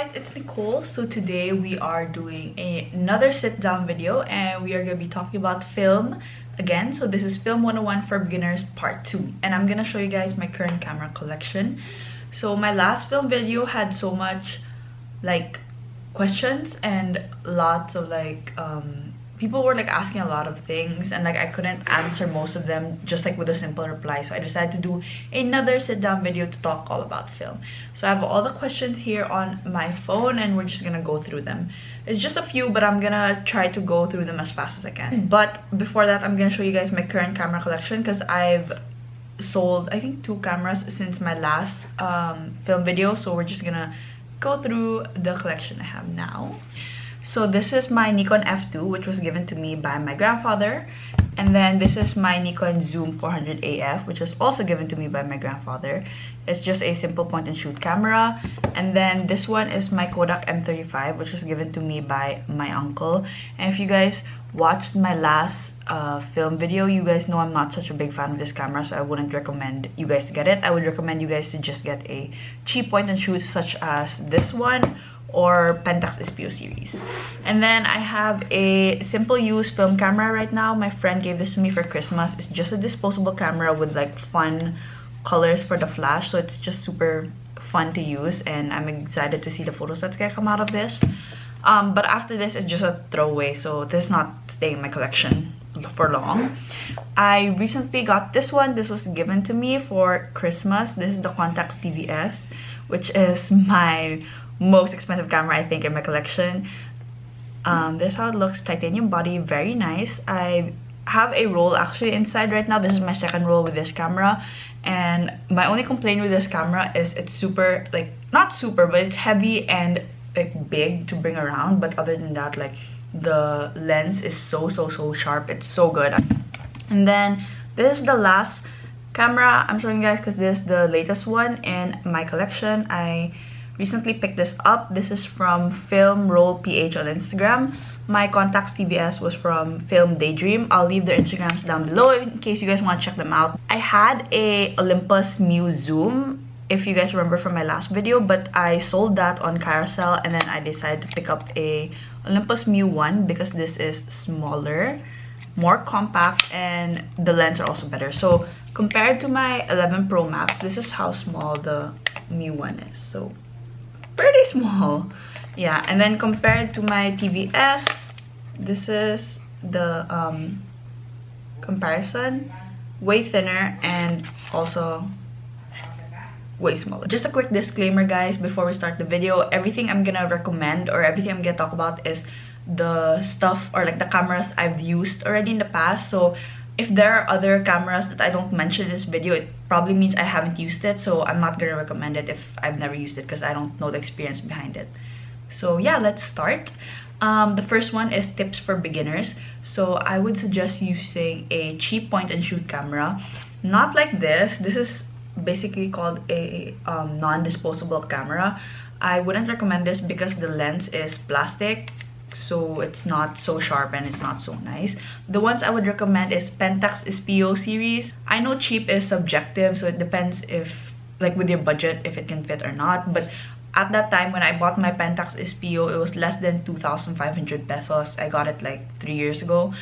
guys, it's Nicole. So today we are doing another sit down video and we are going to be talking about film again. So this is Film 101 for Beginners Part 2 and I'm going to show you guys my current camera collection. So my last film video had so much like questions and lots of like people were like asking a lot of things and like I couldn't answer most of them just like with a simple reply, so I decided to do another sit down video to talk all about film. So I have all the questions here on my phone and we're just gonna go through them. It's just a few, but I'm gonna try to go through them as fast as I can. But before that, I'm gonna show you guys my current camera collection because I've sold I think 2 cameras since my last film video, so we're just gonna go through the collection I have now. So this is my Nikon F2, which was given to me by my grandfather. And then this is my Nikon Zoom 400 AF, which was also given to me by my grandfather. It's just a simple point and shoot camera. And then this one is my Kodak M35, which was given to me by my uncle. And if you guys watched my last film video, you guys know I'm not such a big fan of this camera, so I wouldn't recommend you guys to get it. I would recommend you guys to just get a cheap point and shoot such as this one or Pentax SPO series. And then I have a simple use film camera right now. My friend gave this to me for Christmas. It's just a disposable camera with like fun colors for the flash, so it's just super fun to use and I'm excited to see the photos that's gonna come out of this. But after this, it's just a throwaway, so this is not staying in my collection for long. I recently got this one. This was given to me for Christmas. This is the Contax TVS, which is my most expensive camera I think in my collection. This is how it looks. Titanium body, very nice. I have a roll actually inside right now. This is my second roll with this camera, and my only complaint with this camera is it's super, like, not super, but it's heavy and like big to bring around. But other than that, like, the lens is so sharp. It's so good. And then this is the last camera I'm showing you guys because this is the latest one in my collection. I recently picked this up. This is from Film Roll PH on Instagram. My Contax TVS was from Film Daydream. I'll leave their Instagrams down below in case you guys want to check them out. I had a Olympus Mu Zoom, if you guys remember from my last video, but I sold that on Carousel and then I decided to pick up a Olympus Mu 1 because this is smaller, more compact, and the lens are also better. So compared to my 11 Pro Max, this is how small the Mu 1 is. So pretty small, yeah. And then compared to my TVS, this is the comparison, way thinner and also way smaller. Just a quick disclaimer, guys, before we start the video. Everything I'm gonna recommend or everything I'm gonna talk about is the stuff or like the cameras I've used already in the past. So if there are other cameras that I don't mention in this video, it probably means I haven't used it, so I'm not gonna recommend it if I've never used it because I don't know the experience behind it. So yeah, let's start. The first one is tips for beginners. So I would suggest using a cheap point and shoot camera, not like this. This is basically called a non-disposable camera. I wouldn't recommend this because the lens is plastic, so it's not so sharp and it's not so nice. The ones I would recommend is Pentax SPO series. I know cheap is subjective, so it depends if, like, with your budget, if it can fit or not. But at that time when I bought my Pentax SPO, it was less than 2,500 pesos. I got it like 3 years ago.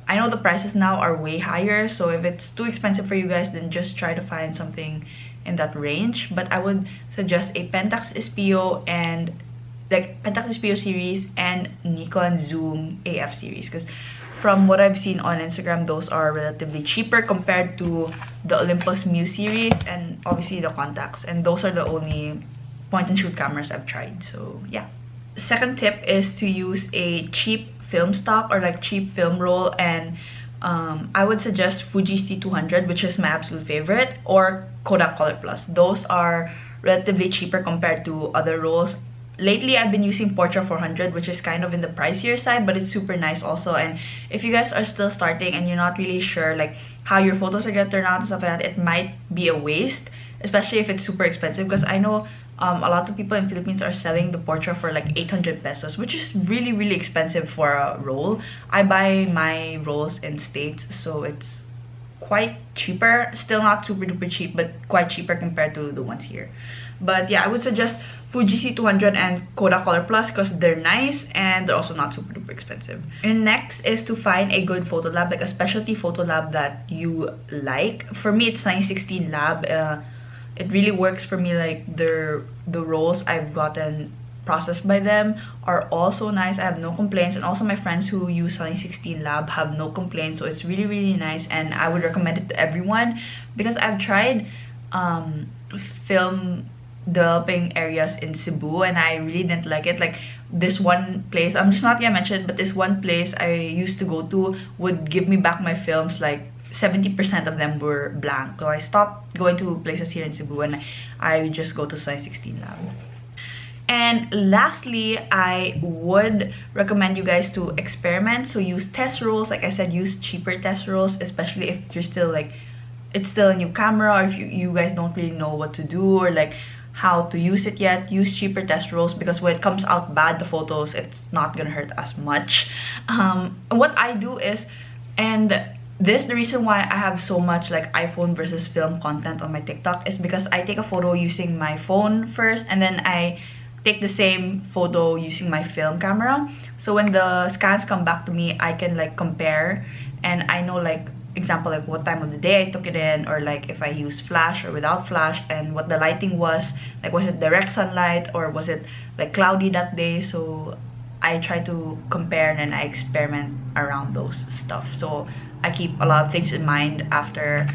I know the prices now are way higher, so if it's too expensive for you guys, then just try to find something in that range. But I would suggest a Pentax SPO and like Pentax SPO series and Nikon Zoom AF series, because from what I've seen on Instagram, those are relatively cheaper compared to the Olympus Mu series and obviously the Contax, and those are the only point and shoot cameras I've tried. So yeah. The second tip is to use a cheap film stock or like cheap film roll, and I would suggest Fuji C200, which is my absolute favorite, or Kodak Color Plus. Those are relatively cheaper compared to other rolls. Lately, I've been using Portra 400, which is kind of in the pricier side, but it's super nice also. And if you guys are still starting and you're not really sure like how your photos are gonna turn out and stuff like that, it might be a waste, especially if it's super expensive, because I know a lot of people in Philippines are selling the Portra for like 800 pesos, which is really expensive for a roll. I buy my rolls in States, so it's quite cheaper. Still not super duper cheap, but quite cheaper compared to the ones here. But yeah, I would suggest Fuji C200 and Kodak Color Plus because they're nice and they're also not super duper expensive. And next is to find a good photo lab, like a specialty photo lab that you like. For me, it's 916 Lab. It really works for me. Like the rolls I've gotten processed by them are also nice. I have no complaints, and also my friends who use 916 Lab have no complaints, so it's really really nice, and I would recommend it to everyone because I've tried film developing areas in Cebu and I really didn't like it. Like this one place, I'm just not gonna mention it, but this one place I used to go to would give me back my films, like 70% of them were blank, so I stopped going to places here in Cebu and I just go to 916 Lab. And lastly, I would recommend you guys to experiment. So use test rolls. Like I said, use cheaper test rolls, especially if you're still like, it's still a new camera, or if you guys don't really know what to do or like how to use it yet. Use cheaper test rolls because when it comes out bad, the photos, it's not gonna hurt as much. What I do is, and this the reason why I have so much like iPhone versus film content on my TikTok is because I take a photo using my phone first and then I take the same photo using my film camera. So when the scans come back to me, I can like compare and I know, like, example, like what time of the day I took it in, or like if I use flash or without flash, and what the lighting was, like was it direct sunlight or was it like cloudy that day. So I try to compare and then I experiment around those stuff. So I keep a lot of things in mind after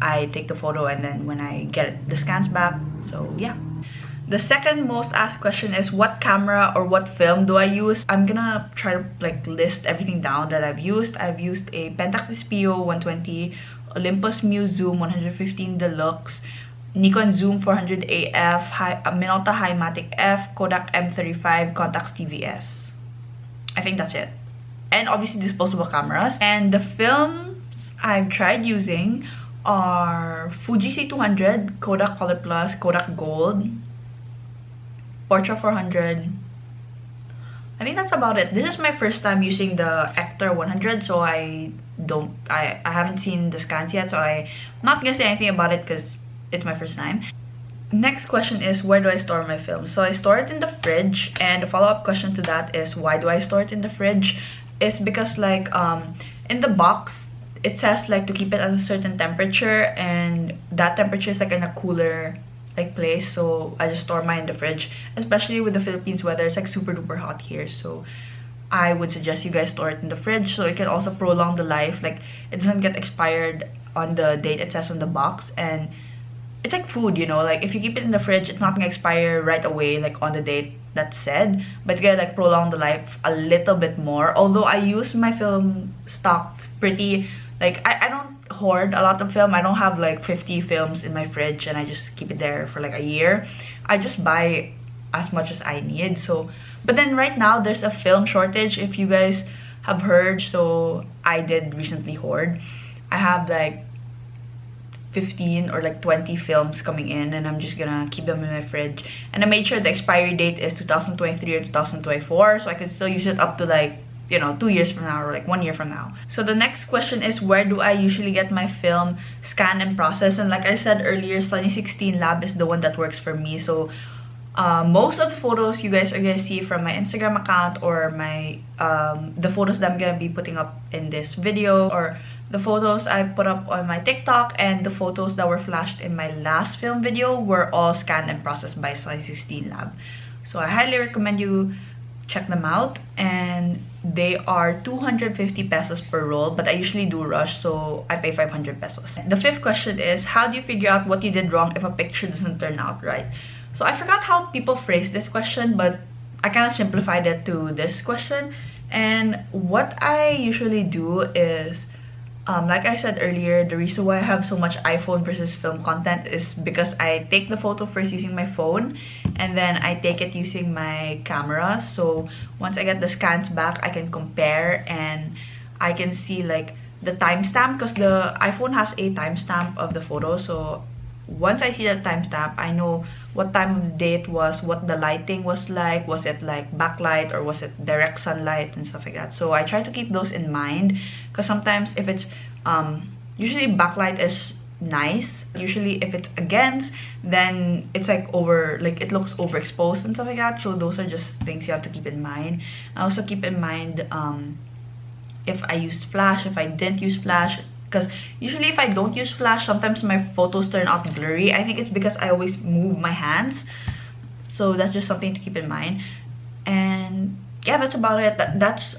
I take the photo and then when I get the scans back. So yeah. The second most asked question is what camera or what film do I use? I'm gonna try to like list everything down that I've used. I've used a Pentax Espio 120, Olympus Muse Zoom 115 Deluxe, Nikon Zoom 400 AF, Minolta Himatic F, Kodak M35, Contax TVS. I think that's it. And obviously disposable cameras. And the films I've tried using are Fuji C200, Kodak Color Plus, Kodak Gold, Portra 400. I think that's about it. This is my first time using the Ector 100, so I haven't seen the scans yet, so I'm not gonna say anything about it because it's my first time. Next question is, where do I store my film? So I store it in the fridge, and the follow-up question to that is, why do I store it in the fridge? It's because like in the box it says like to keep it at a certain temperature, and that temperature is like in a cooler like place, so I just store mine in the fridge. Especially with the Philippines weather, it's like super duper hot here, so I would suggest you guys store it in the fridge so it can also prolong the life. Like it doesn't get expired on the date it says on the box, and it's like food, you know, like if you keep it in the fridge, it's not gonna expire right away like on the date that's said, but it's gonna like prolong the life a little bit more. Although I use my film stocked pretty, like I don't hoard a lot of film. I don't have like 50 films in my fridge and I just keep it there for like a year. I just buy as much as I need. So but then right now there's a film shortage, if you guys have heard, so I did recently hoard. I have like 15 or like 20 films coming in and I'm just gonna keep them in my fridge, and I made sure the expiry date is 2023 or 2024, so I can still use it up to like, you know, 2 years from now or like 1 year from now. So the next question is, where do I usually get my film scanned and processed? And like I said earlier, 2016 Lab is the one that works for me. So most of the photos you guys are gonna see from my Instagram account, or my the photos that I'm gonna be putting up in this video, or the photos I put up on my TikTok, and the photos that were flashed in my last film video were all scanned and processed by 2016 Lab. So I highly recommend you check them out, and they are 250 pesos per roll, but I usually do rush, so I pay 500 pesos. The fifth question is, how do you figure out what you did wrong if a picture doesn't turn out right? So I forgot how people phrase this question, but I kind of simplified it to this question. And what I usually do is, like I said earlier, the reason why I have so much iPhone versus film content is because I take the photo first using my phone, and then I take it using my camera. So once I get the scans back, I can compare and I can see like the timestamp, because the iPhone has a timestamp of the photo. So once I see that timestamp, I know what time of the day it was, what the lighting was it like backlight or was it direct sunlight and stuff like that. So I try to keep those in mind, because sometimes if it's usually backlight is nice. Usually if it's against, then it's like it looks overexposed and stuff like that. So those are just things you have to keep in mind. I also keep in mind if I used flash, if I didn't use flash, because usually if I don't use flash, sometimes my photos turn out blurry. I think it's because I always move my hands, so that's just something to keep in mind. And yeah, that's about it. That's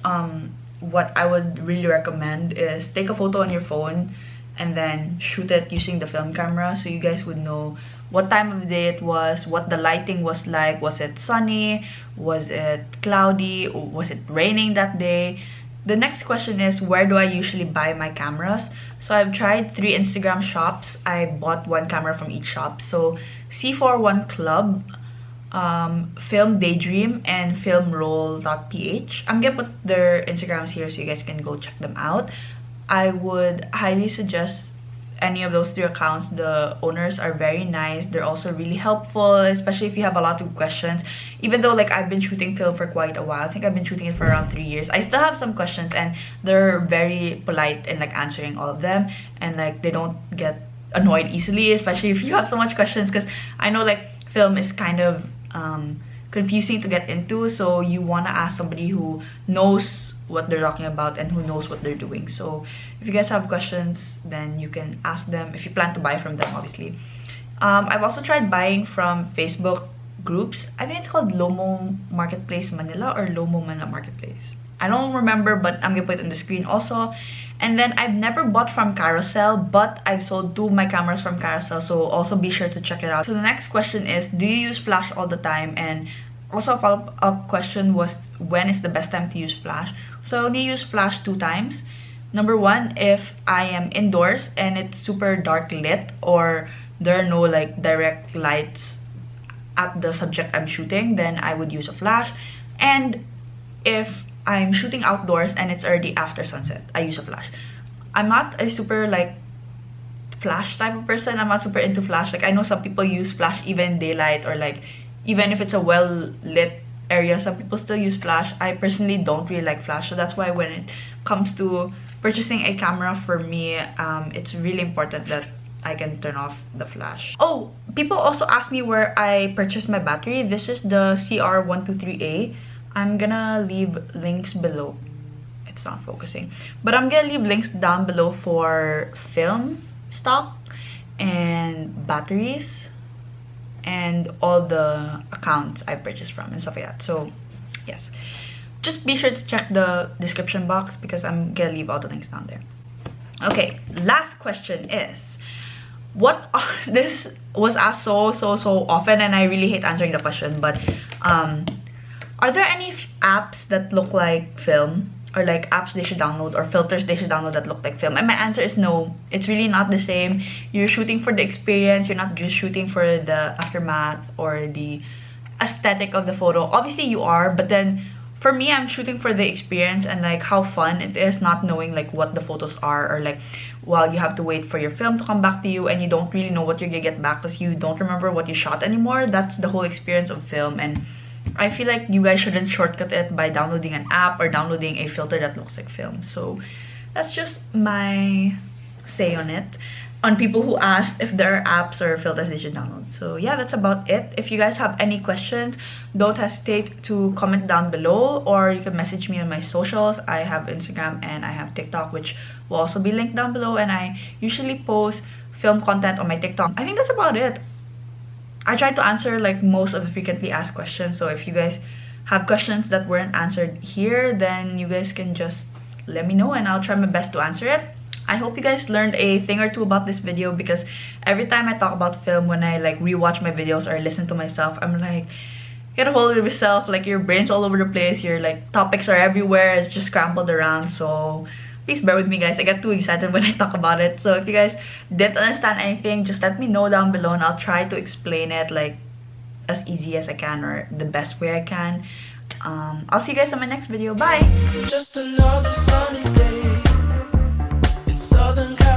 what I would really recommend is take a photo on your phone and then shoot it using the film camera, so you guys would know what time of day it was, what the lighting was like. Was it sunny? Was it cloudy? Was it raining that day? The next question is, where do I usually buy my cameras? So I've tried 3 Instagram shops. I bought 1 camera from each shop. So C41 Club, Film Daydream, and filmroll.ph. I'm gonna put their Instagrams here so you guys can go check them out. I would highly suggest any of those 3 accounts. The owners are very nice. They're also really helpful, especially if you have a lot of questions. Even though like I've been shooting film for quite a while, I think I've been shooting it for around 3 years, I still have some questions, and they're very polite in like answering all of them, and like they don't get annoyed easily, especially if you have so much questions, because I know like film is kind of confusing to get into, so you want to ask somebody who knows what they're talking about and who knows what they're doing. So if you guys have questions, then you can ask them if you plan to buy from them, obviously. I've also tried buying from Facebook groups. I think it's called Lomo Marketplace Manila or Lomo Manila Marketplace. I don't remember, but I'm gonna put it on the screen also. And then I've never bought from Carousel, but I've sold 2 of my cameras from Carousel, so also be sure to check it out. So the next question is, do you use flash all the time? And also a follow-up question was, when is the best time to use flash? So I only use flash 2 times. Number 1, if I am indoors and it's super dark lit, or there are no like direct lights at the subject I'm shooting, then I would use a flash. And if I'm shooting outdoors and it's already after sunset, I use a flash. I'm not a super like flash type of person. I'm not super into flash. Like I know some people use flash even daylight, or like even if it's a well lit area, some people still use flash. I personally don't really like flash, so that's why when it comes to purchasing a camera, for me it's really important that I can turn off the flash. Oh, people also ask me where I purchased my battery. This is the CR123A. I'm gonna leave links below. It's not focusing, but I'm gonna leave links down below for film stock and batteries and all the accounts I purchased from and stuff like that. So yes, just be sure to check the description box because I'm gonna leave all the links down there. Okay, last question is, this was asked so often, and I really hate answering the question, but are there any apps that look like film, or like apps they should download, or filters they should download that look like film? And my answer is no. It's really not the same. You're shooting for the experience. You're not just shooting for the aftermath or the aesthetic of the photo. Obviously you are, but then for me, I'm shooting for the experience and like how fun it is, not knowing like what the photos are, or like, well, you have to wait for your film to come back to you and you don't really know what you're gonna get back because you don't remember what you shot anymore. That's the whole experience of film, and I feel like you guys shouldn't shortcut it by downloading an app or downloading a filter that looks like film. So that's just my say on it, on people who asked if there are apps or filters they should download. So yeah, that's about it. If you guys have any questions, don't hesitate to comment down below, or you can message me on my socials. I have Instagram and I have TikTok, which will also be linked down below, and I usually post film content on my TikTok. I think that's about it. I tried to answer like most of the frequently asked questions, so if you guys have questions that weren't answered here, then you guys can just let me know and I'll try my best to answer it. I hope you guys learned a thing or two about this video, because every time I talk about film, when I like rewatch my videos or listen to myself, I'm like, get a hold of yourself, like your brain's all over the place, your like topics are everywhere, it's just scrambled around. So please bear with me guys, I get too excited when I talk about it. So if you guys didn't understand anything, just let me know down below and I'll try to explain it like as easy as I can, or the best way I can. I'll see you guys in my next video. Bye! Just another sunny day in Southern California.